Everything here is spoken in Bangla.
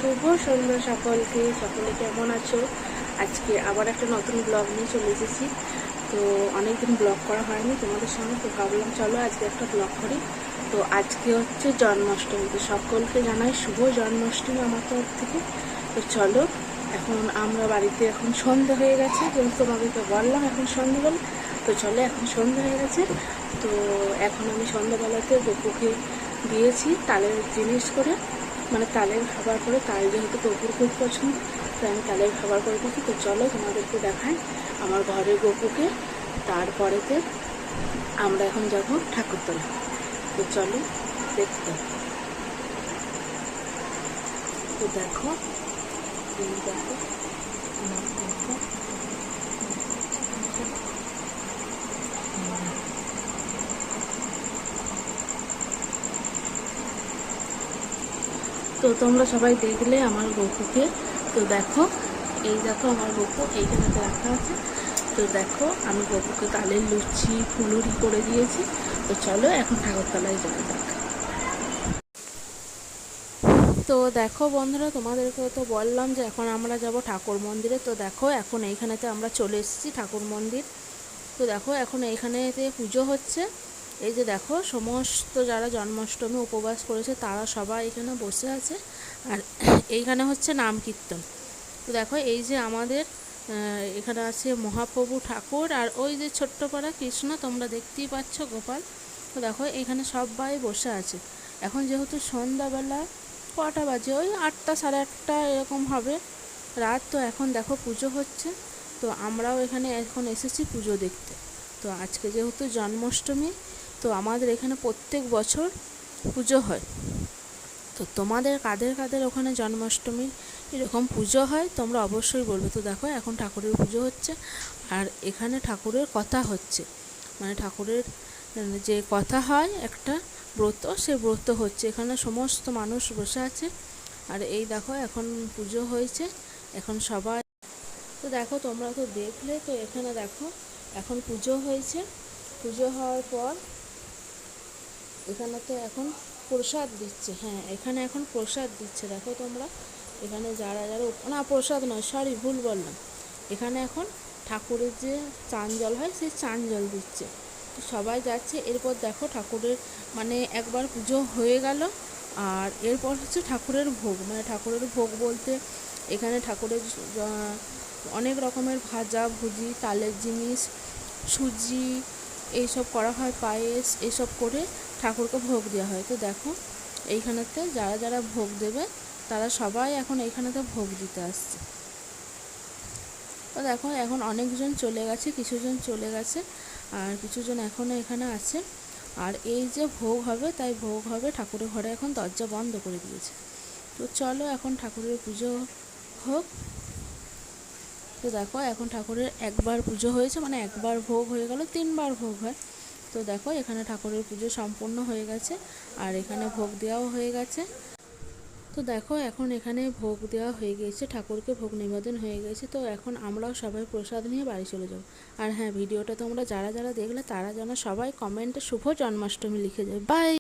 শুভ সন্ধ্যা সকলকে। সকলে কেমন আছো? আজকে আবার একটা নতুন ব্লগ নিয়ে চলে এসেছি। তো অনেকদিন ব্লগ করা হয়নি তোমাদের সঙ্গে, তো ভাবলাম চলো আজকে একটা ব্লগ করি। তো আজকে হচ্ছে জন্মাষ্টমী, তো সকলকে জানাই শুভ জন্মাষ্টমী আমার তরফ থেকে। তো চলো, এখন আমরা বাড়িতে, এখন সন্ধ্যা হয়ে গেছে, যেহেতু তোমাদেরকে বললাম এখন সন্ধ্যাবেলা। তো চলো, এখন সন্ধ্যা হয়ে গেছে। তো এখন আমি সন্ধ্যাবেলাতে গপুকে দিয়েছি তালের জিনিস করে, মানে তালের খাবার করে। তাল যেহেতু গপুর খুব পছন্দ, তো আমি তালের খাবার করে দিচ্ছি। তো চলো তোমাদেরকে দেখাই আমার ঘরের গপুকে। তারপরেতে আমরা এখন যাব ঠাকুরতলা। তো চলো দেখতে। তো দেখো, দেখো আমার গপু। তো তোমরা সবাই দেখলে আমার গপুকে। তো দেখো, এই দেখো আমার গপু এইখানে রাখা আছে। তো দেখো আমি গপুকে তালের লুচি ফুলুরি করে দিয়েছি। তো চলো এখন ঠাকুরতলায় যাওয়া যাক। তো দেখো বন্ধুরা, তোমাদেরকে তো বললাম যে এখন আমরা যাব ঠাকুর মন্দিরে। তো দেখো এখন এইখানেতে আমরা চলে এসেছি ঠাকুর মন্দির। তো দেখো এখন এইখানেতে পুজো হচ্ছে। এই যে দেখো সমস্ত যারা জন্মাষ্টমী উপবাস করেছে তারা সবাই এখানে বসে আছে। আর এইখানে হচ্ছে নাম কীর্তন। তো দেখো এই যে আমাদের এখানে আছে মহাপ্রভু ঠাকুর, আর ওই যে ছোট্ট পাড়া কৃষ্ণ তোমরা দেখতেই পাচ্ছ, গোপাল। তো দেখো এখানে সবাই বসে আছে। এখন যেহেতু সন্ধ্যাবেলা কটা বাজে, ওই 8টা সাড়ে 8টা এরকম হবে রাত। তো এখন দেখো পুজো হচ্ছে। তো আমরাও এখানে এখন এসেছি পুজো দেখতে। তো আজকে যেহেতু জন্মাষ্টমী, তো আমাদের এখানে প্রত্যেক বছর পুজো হয়। তো তোমাদের কাদের কাদের ওখানে জন্মাষ্টমীর এরকম পুজো হয় তোমরা অবশ্যই বলবে। তো দেখো এখন ঠাকুরের পুজো হচ্ছে, আর এখানে ঠাকুরের কথা হচ্ছে, মানে ঠাকুরের যে কথা হয় একটা ব্রত, সে ব্রত হচ্ছে। এখানে সমস্ত মানুষ বসে আছে। আর এই দেখো এখন পুজো হয়েছে, এখন সবাই। তো দেখো তোমরা তো দেখলে, তো এখানে দেখো এখন পুজো হয়েছে। পুজো হওয়ার পর এখানে তো এখন প্রসাদ দিচ্ছে। হ্যাঁ, এখানে এখন প্রসাদ দিচ্ছে। দেখো তোমরা এখানে যারা যারা, না প্রসাদ নয়, সরি ভুল বললাম। এখানে এখন ঠাকুরের যে চান জল হয় সেই চান জল দিচ্ছে। তো সবাই যাচ্ছে। এরপর দেখো ঠাকুরের, মানে একবার পুজো হয়ে গেল, আর এরপর হচ্ছে ঠাকুরের ভোগ। মানে ঠাকুরের ভোগ বলতে এখানে ঠাকুরের অনেক রকমের ভাজা ভুজি, তালের জিনিস, সুজি এইসব করা হয়, পায়েস এইসব করে ঠাকুরকে ভোগ দেওয়া হয়। তো দেখো এইখানেতে যারা যারা ভোগ দেবে তারা সবাই এখন এইখানেতে ভোগ দিতে আসছে। তো দেখো এখন অনেকজন চলে গেছে, কিছুজন চলে গেছে, আর কিছুজন এখনও এখানে আছে। আর এই যে ভোগ হবে, তাই ভোগ হবে ঠাকুরের ঘরে এখন দরজা বন্ধ করে দিয়েছে। তো চলো এখন ঠাকুরের পুজো হোক। তো দেখো এখন ঠাকুরের একবার পুজো হয়েছে, মানে একবার ভোগ হয়ে গেল, 3বার ভোগ হয়। তো দেখো এখানে ঠাকুরের পুজো সম্পূর্ণ হয়ে গেছে, আর এখানে ভোগ দেওয়াও হয়ে গেছে। তো দেখো এখন এখানে ভোগ দেওয়া হয়ে গেছে, ঠাকুরকে ভোগ নিবেদন হয়ে গেছে। তো এখন আমরাও সবাই প্রসাদ নিয়ে বাড়ি চলে যাব। আর হ্যাঁ, ভিডিওটা তোমরা যারা যারা দেখলে তারা যেন সবাই কমেন্টে শুভ জন্মাষ্টমী লিখে যায়। বাই।